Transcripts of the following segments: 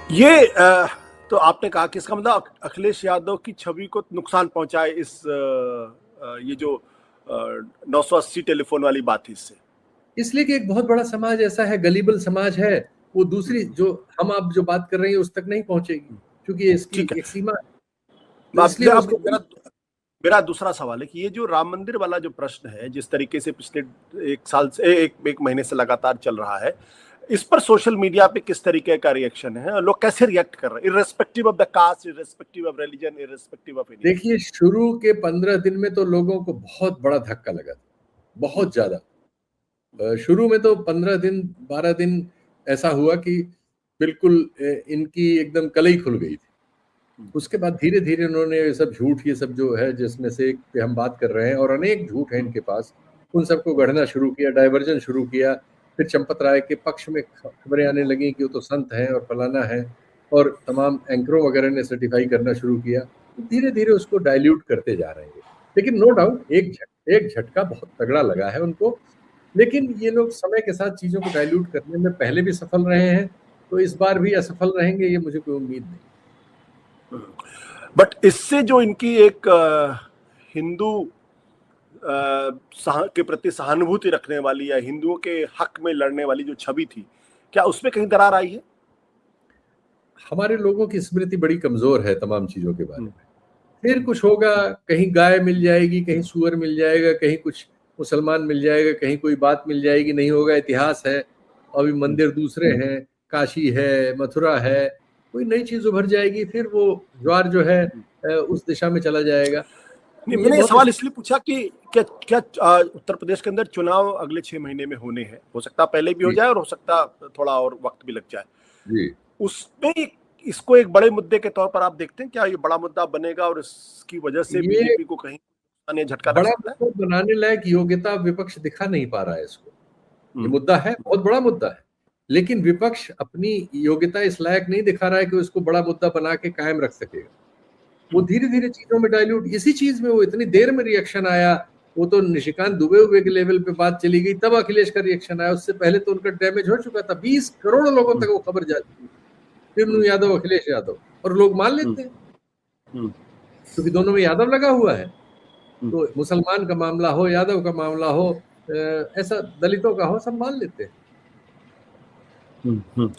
ये तो आपने कहा कि इसका मतलब अखिलेश यादव की छवि को नुकसान पहुंचा है इस ये जो 980 टेलीफोन वाली बात है इससे। इसलिए कि एक बहुत बड़ा समाज ऐसा है, गलीबल समाज है, वो दूसरी हम्म, जो हम आप जो बात कर रहे हैं उस तक नहीं पहुंचेगी, क्योंकि इसकी ठीक है। एक सीमा है। तो इसलिए अब उसको मेरा मेरा दूसरा सवाल है कि ये जो राम मंदिर वाला जो प्रश्न है, जिस तरीके से पिछले एक साल से एक महीने से लगातार चल रहा है, इस पर सोशल मीडिया पे किस तरीके का रिएक्शन है, लोग कैसे रिएक्ट कर रहे हैं, irrespective of the caste, irrespective of religion, irrespective of anything? देखिए, शुरू के 15 दिन में तो लोगों को बहुत बड़ा धक्का लगा था, बहुत ज्यादा। शुरू में तो 15 दिन 12 दिन ऐसा हुआ कि बिल्कुल इनकी एकदम कलई खुल गई थी। उसके बाद धीरे धीरे उन्होंने ये सब झूठ, ये सब जो है जिसमें से एक पे हम बात कर रहे हैं, और अनेक झूठ है इनके पास, उन सबको गढ़ना शुरू किया, डाइवर्जन शुरू किया। फिर चंपत राय के पक्ष में खबरें आने लगी कि वो तो संत हैं और फलाना है, और तमाम एंकरों वगैरह ने सर्टिफाई करना शुरू किया। तो धीरे धीरे उसको डाइल्यूट करते जा रहे हैं। लेकिन नो डाउट एक झटका बहुत तगड़ा लगा है उनको। लेकिन ये लोग समय के साथ चीजों को डाइल्यूट करने में पहले भी सफल रहे हैं, तो इस बार भी असफल रहेंगे, ये मुझे कोई उम्मीद नहीं। बट इससे जो इनकी एक हिंदू के प्रति सहानुभूति रखने वाली या हिंदुओं के हक में लड़ने वाली जो छवि थी, क्या उसमें कहीं दरार आई है? हमारे लोगों की स्मृति बड़ी कमजोर है तमाम चीजों के बारे में। फिर कुछ होगा, कहीं गाय मिल जाएगी, कहीं सुअर मिल जाएगा, कहीं कुछ मुसलमान मिल जाएगा, कहीं कोई बात मिल जाएगी, नहीं होगा, इतिहास है, अभी मंदिर दूसरे हैं, काशी है, मथुरा है, कोई नई चीज उभर जाएगी, फिर वो ज्वार जो है उस दिशा में चला जाएगा। नहीं, ये मैंने ये बहुत सवाल इसलिए पूछा कि क्या क्या उत्तर प्रदेश के अंदर चुनाव अगले 6 महीने में होने हैं, हो सकता पहले भी हो जी जाए और हो सकता थोड़ा और वक्त भी लग जाए। जी। उसमें इसको एक बड़े मुद्दे के तौर पर आप देखते हैं, क्या ये बड़ा मुद्दा बनेगा और इसकी वजह से ये बीजेपी को कहीं अन्य झटका लग बड़ा सकता है? मुद्दा बनाने लायक योग्यता विपक्ष दिखा नहीं पा रहा है इसको। ये हम्म, मुद्दा है, बहुत बड़ा मुद्दा है, लेकिन विपक्ष अपनी योग्यता इस लायक नहीं दिखा रहा है कि उसको बड़ा मुद्दा बना के कायम रख सकेगा। वो हम्म, धीरे धीरे चीजों में डाइल्यूट, इसी चीज में वो इतनी देर में रिएक्शन आया। वो तो निशिकांत दुबे हुए के लेवल पे बात चली गई, तब अखिलेश का रिएक्शन आया। उससे पहले तो उनका डैमेज हो चुका था, 20 करोड़ लोगों तक हम्म, वो खबर जा चुकी थी, हम्म, फिर यादव अखिलेश यादव, और लोग मान हम्म, लेते हैं हम्म, क्योंकि दोनों में यादव लगा हुआ है। हम्म, तो मुसलमान का मामला हो, यादव का मामला हो, ऐसा दलितों का हो, सब मान लेते हैं। हम्म,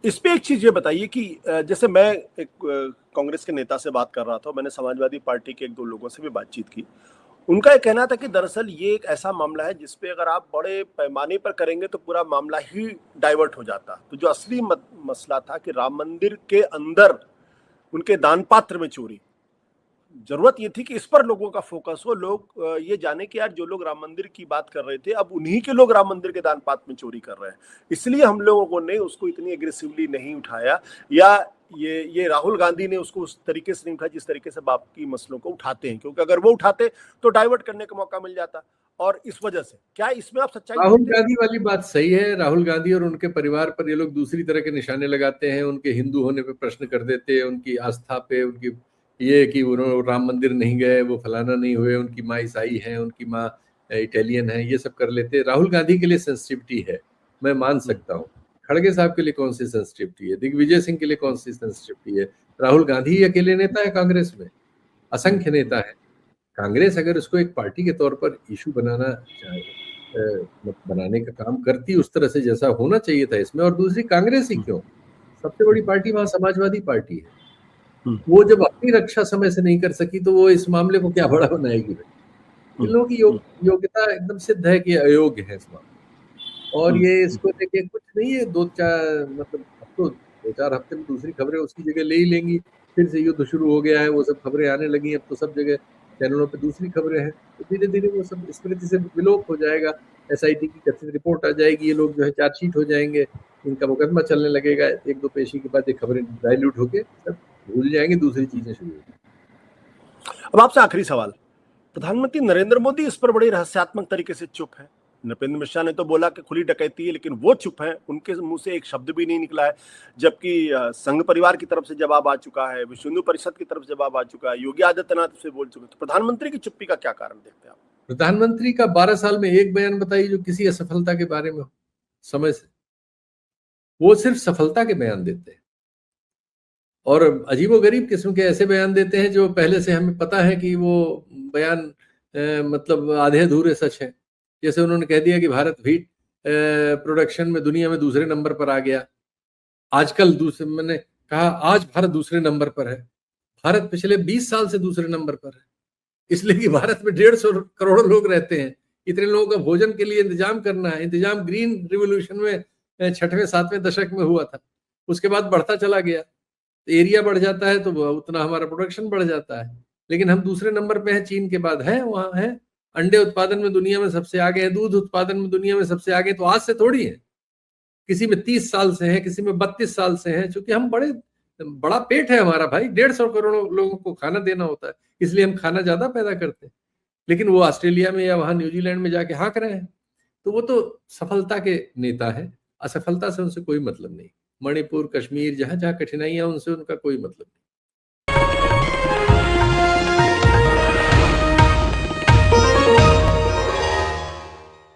इस पे एक चीज ये बताइए कि जैसे मैं एक कांग्रेस के नेता से बात कर रहा था, मैंने समाजवादी पार्टी के एक दो लोगों से भी बातचीत की। उनका ये कहना था कि दरअसल ये एक ऐसा मामला है जिसपे अगर आप बड़े पैमाने पर करेंगे तो पूरा मामला ही डाइवर्ट हो जाता। तो जो असली मसला था कि राम मंदिर के अंदर उनके दान पात्र में चोरी, जरूरत ये थी कि इस पर लोगों का फोकस हो, लोग ये जाने कि यार जो लोग राम मंदिर की बात कर रहे थे अब उन्हीं के लोग राम मंदिर के दान पात्र में चोरी कर रहे हैं। इसलिए हम लोगों ने उसको इतनी एग्रेसिवली नहीं उठाया, या ये राहुल गांधी ने उसको उस तरीके से नहीं उठाया जिस तरीके से बाकी मसलों को उठाते हैं, क्योंकि अगर वो उठाते तो डाइवर्ट करने का मौका मिल जाता। और इस वजह से क्या इसमें आप सच्चाई राहुल देखते हैं? गांधी वाली बात सही है। राहुल गांधी और उनके परिवार पर ये लोग दूसरी तरह के निशाने लगाते हैं, उनके हिंदू होने पे प्रश्न कर देते हैं, उनकी आस्था पे, उनकी ये कि उन्होंने राम मंदिर नहीं गए, वो फलाना नहीं हुए, उनकी माँ ईसाई है, उनकी माँ इटालियन है, ये सब कर लेते हैं। राहुल गांधी के लिए सेंसिटिविटी है, मैं मान हम्म, सकता हूँ। खड़गे साहब के लिए कौन सी सेंसिटिविटी है, दिग्विजय सिंह के लिए कौन सी सेंसिटिविटी है? राहुल गांधी ही अकेले नेता है कांग्रेस में, असंख्य नेता है। कांग्रेस अगर उसको एक पार्टी के तौर पर इशू बनाने का काम करती उस तरह से जैसा होना चाहिए था इसमें, और दूसरी कांग्रेस ही क्यों, सबसे बड़ी पार्टी वहां समाजवादी पार्टी है। हम्म, वो जब अपनी रक्षा समय से नहीं कर सकी तो वो इस मामले को क्या बड़ा बनाएगी भाई? इन हम्म, लोगों की योग्यता एकदम सिद्ध है कि अयोग्य है इस मामले में। और हम्म, ये इसको लेके कुछ नहीं है, दो चार मतलब अब तो 2-4 हफ्ते में दूसरी खबरें उसकी जगह ले ही लेंगी। फिर से युद्ध शुरू हो गया है, वो सब खबरें आने लगी, अब तो सब जगह चैनलों पे दूसरी खबरें हैं, तो धीरे धीरे वो सब स्मृति से विलोप हो जाएगा। एसआईटी की कथित रिपोर्ट आ जाएगी, ये लोग जो है चार्जशीट हो जाएंगे, इनका मुकदमा चलने लगेगा, एक दो पेशी के बाद ये खबरें डाइल्यूट होके सब भूल जाएंगे, दूसरी चीजें शुरू होंगी। अब आपसे आखिरी सवाल। प्रधानमंत्री नरेंद्र मोदी इस पर बड़ी रहस्यात्मक तरीके से चुप है। नृपेंद्र मिश्रा ने तो बोला कि खुली डकैती है, लेकिन वो चुप है, उनके मुंह से एक शब्द भी नहीं निकला है। जबकि संघ परिवार की तरफ से जवाब आ चुका है, विश्व हिंदू परिषद की तरफ से जवाब आ चुका है, योगी आदित्यनाथ से बोल चुके हैं। तो प्रधानमंत्री की चुप्पी का क्या कारण देखते हैं आप? प्रधानमंत्री का 12 साल में एक बयान बताइए जो किसी असफलता के बारे में हो समय से। वो सिर्फ सफलता के बयान देते हैं, और अजीबोगरीब किस्म के ऐसे बयान देते हैं जो पहले से हमें पता है कि वो बयान मतलब आधे अधूरे सच है। जैसे उन्होंने कह दिया कि भारत व्हीट प्रोडक्शन में दुनिया में दूसरे नंबर पर आ गया। आजकल दूसरे, मैंने कहा आज भारत दूसरे नंबर पर है। भारत पिछले 20 साल से दूसरे नंबर पर है, इसलिए कि भारत में 150 करोड़ लोग रहते हैं। इतने लोगों का भोजन के लिए इंतजाम करना है। इंतजाम ग्रीन रिवोल्यूशन में 6वें 7वें दशक में हुआ था, उसके बाद बढ़ता चला गया। एरिया बढ़ जाता है तो उतना हमारा प्रोडक्शन बढ़ जाता है, लेकिन हम दूसरे नंबर पे हैं, चीन के बाद है, वहां है। अंडे उत्पादन में दुनिया में सबसे आगे है, दूध उत्पादन में दुनिया में सबसे आगे। तो आज से थोड़ी है, किसी में 30 साल से है, किसी में 32 साल से है, क्योंकि हम बड़ा पेट है हमारा भाई, 150 करोड़ लोगों को खाना देना होता है, इसलिए हम खाना ज्यादा पैदा करते हैं। लेकिन वो ऑस्ट्रेलिया में या वहां न्यूजीलैंड में जाके हाँक रहे हैं, तो वो तो सफलता के नेता है, असफलता से उनसे कोई मतलब नहीं। मणिपुर, कश्मीर, जहां जहां कठिनाइयां, उनसे उनका कोई मतलब नहीं।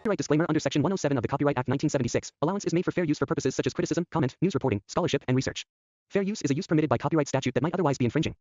Copyright disclaimer under Section 107 of the Copyright Act 1976. Allowance is made for fair use for purposes such as criticism, comment, news reporting, scholarship, and research. Fair use is a use permitted by copyright statute that might otherwise be infringing.